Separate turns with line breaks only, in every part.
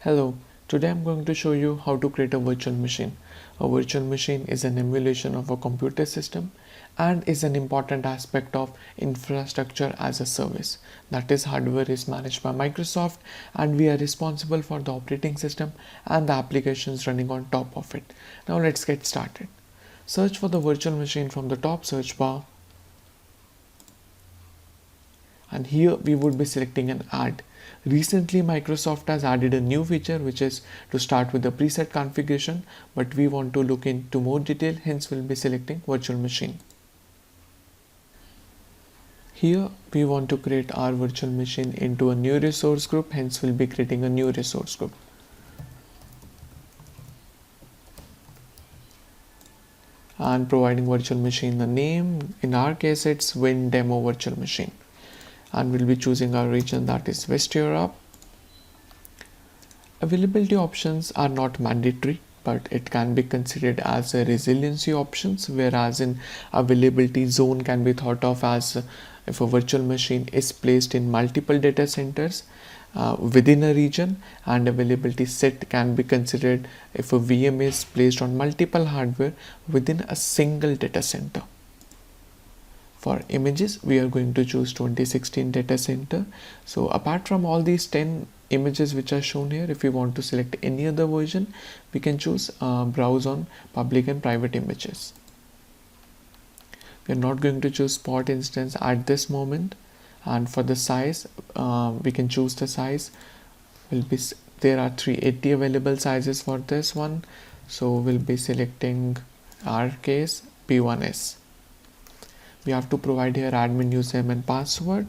Hello, today I'm going to show you how to create a virtual machine. A virtual machine is an emulation of a computer system and is an important aspect of infrastructure as a service. That is, hardware is managed by Microsoft and we are responsible for the operating system and the applications running on top of it. Now let's get started. Search for the virtual machine from the top search bar, and here we would be selecting an add. Recently Microsoft has added a new feature which is to start with the preset configuration, but we want to look into more detail, hence we'll be selecting virtual machine. Here we want to create our virtual machine into a new resource group, hence we'll be creating a new resource group. And providing virtual machine the name, in our case it's Win Demo Virtual Machine. And we'll be choosing our region, that is West Europe. Availability options are not mandatory, but it can be considered as a resiliency options, whereas in availability zone can be thought of as if a virtual machine is placed in multiple data centers within a region, and availability set can be considered if a VM is placed on multiple hardware within a single data center. For images, we are going to choose 2016 data center. So apart from all these 10 images which are shown here, if we want to select any other version, we can choose browse on public and private images. We are not going to choose spot instance at this moment. And for the size, we can choose the size. There are 380 available sizes for this one. So we'll be selecting our case P1S. We have to provide here admin username and password.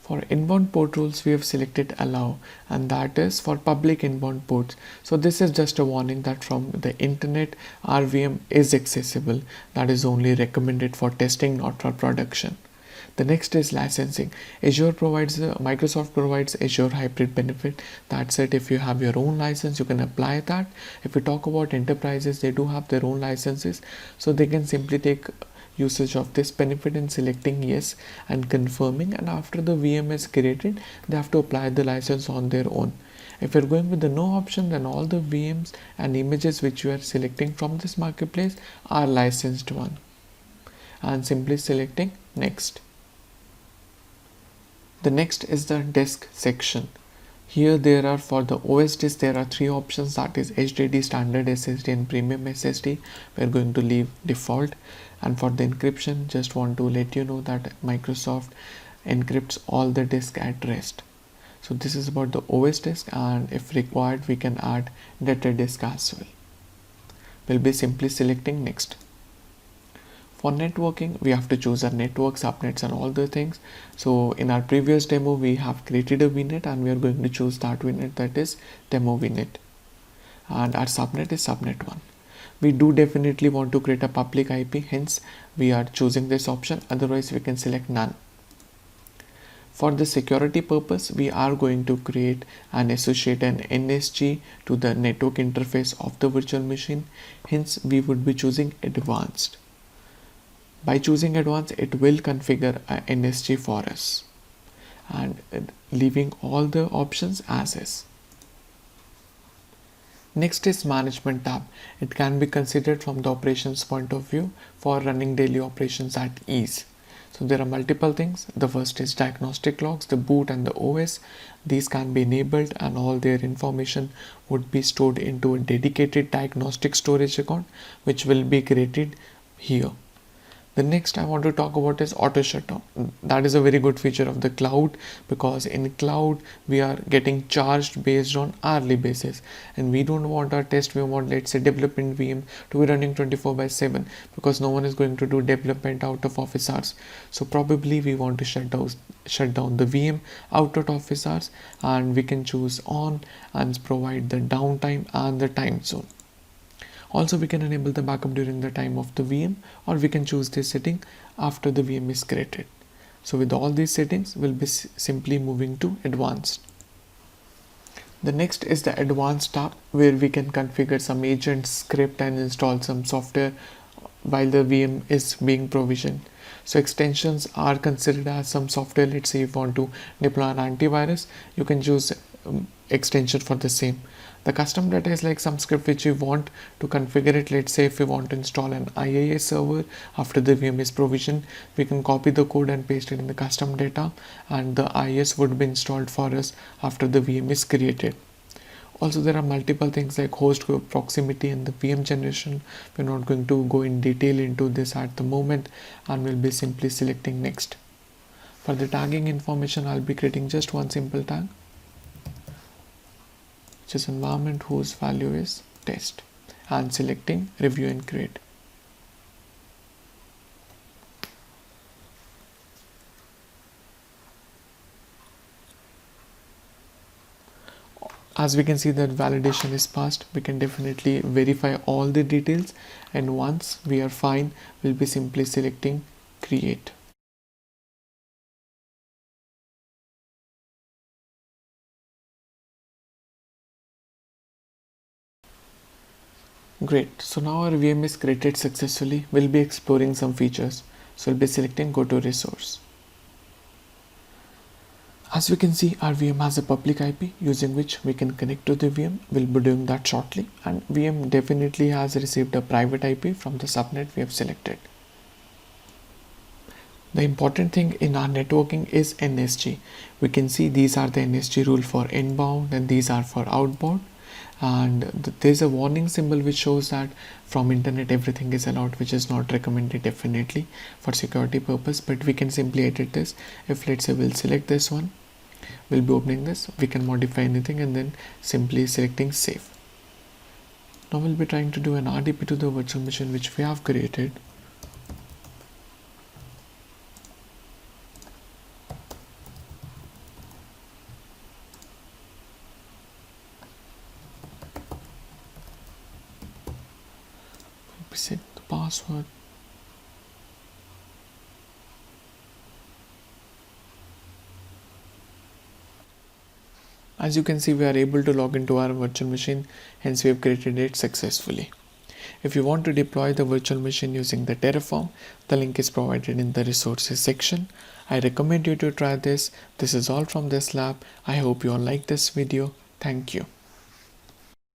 For inbound port rules, we have selected allow, and that is for public inbound ports. So this is just a warning that from the internet our VM is accessible. That is only recommended for testing, not for production. The next is licensing. Microsoft provides Azure hybrid benefit. That's it. If you have your own license, you can apply that. If we talk about enterprises, they do have their own licenses, so they can simply take usage of this benefit in selecting yes and confirming, and after the VM is created, they have to apply the license on their own. If you're going with the no option, then all the VMs and images which you are selecting from this marketplace are licensed one, and simply selecting next. The next is the disk section. Here there are, for the OS disk, there are three options, that is HDD, standard SSD and premium SSD. We're going to leave default. And for the encryption, just want to let you know that Microsoft encrypts all the disk at rest. So this is about the OS disk, and if required we can add data disk as well. We'll be simply selecting next. For networking, we have to choose our network, subnets and all the things. So in our previous demo, we have created a VNet and we are going to choose that VNet, that is demo VNet. And our subnet is subnet 1. We do definitely want to create a public IP, hence we are choosing this option, otherwise we can select none. For the security purpose, we are going to create and associate an NSG to the network interface of the virtual machine, hence we would be choosing advanced. By choosing advanced, it will configure a NSG for us and leaving all the options as is. Next is management tab. It can be considered from the operations point of view for running daily operations at ease. So there are multiple things. The first is diagnostic logs, the boot and the OS. These can be enabled and all their information would be stored into a dedicated diagnostic storage account, which will be created here. The next I want to talk about is auto shutdown. That is a very good feature of the cloud, because in cloud we are getting charged based on hourly basis, and we don't want our test, we want, let's say, development VM to be running 24/7, because no one is going to do development out of office hours. So probably we want to shut down the VM out of office hours, and we can choose on and provide the downtime and the time zone. Also, we can enable the backup during the time of the VM, or we can choose this setting after the VM is created. So with all these settings, we'll be simply moving to advanced. The next is the advanced tab, where we can configure some agent script and install some software while the VM is being provisioned. So extensions are considered as some software. Let's say if you want to deploy an antivirus, you can choose extension for the same. The custom data is like some script which you want to configure it. Let's say if we want to install an IIS server after the VM is provisioned, we can copy the code and paste it in the custom data, and the IIS would be installed for us after the VM is created. Also, there are multiple things like host proximity and the VM generation. We're not going to go in detail into this at the moment, and we'll be simply selecting next. For the tagging information, I'll be creating just one simple tag, which is environment whose value is test, and selecting review and create. As we can see that validation is passed, we can definitely verify all the details, and once we are fine, we'll be simply selecting create. Great, so now our VM is created successfully. We'll be exploring some features. So we'll be selecting go to resource. As we can see, our VM has a public IP using which we can connect to the VM. We'll be doing that shortly, and VM definitely has received a private IP from the subnet we have selected. The important thing in our networking is NSG. We can see these are the NSG rule for inbound and these are for outbound. And there's a warning symbol which shows that from internet everything is allowed, which is not recommended definitely for security purpose, but we can simply edit this. If let's say we'll select this one, we'll be opening this, we can modify anything and then simply selecting save. Now we'll be trying to do an RDP to the virtual machine which we have created. Set the password. As you can see, we are able to log into our virtual machine, hence we have created it successfully. If you want to deploy the virtual machine using the Terraform, the link is provided in the resources section. I recommend you to try this. This is all from this lab. I hope you all like this video. Thank you.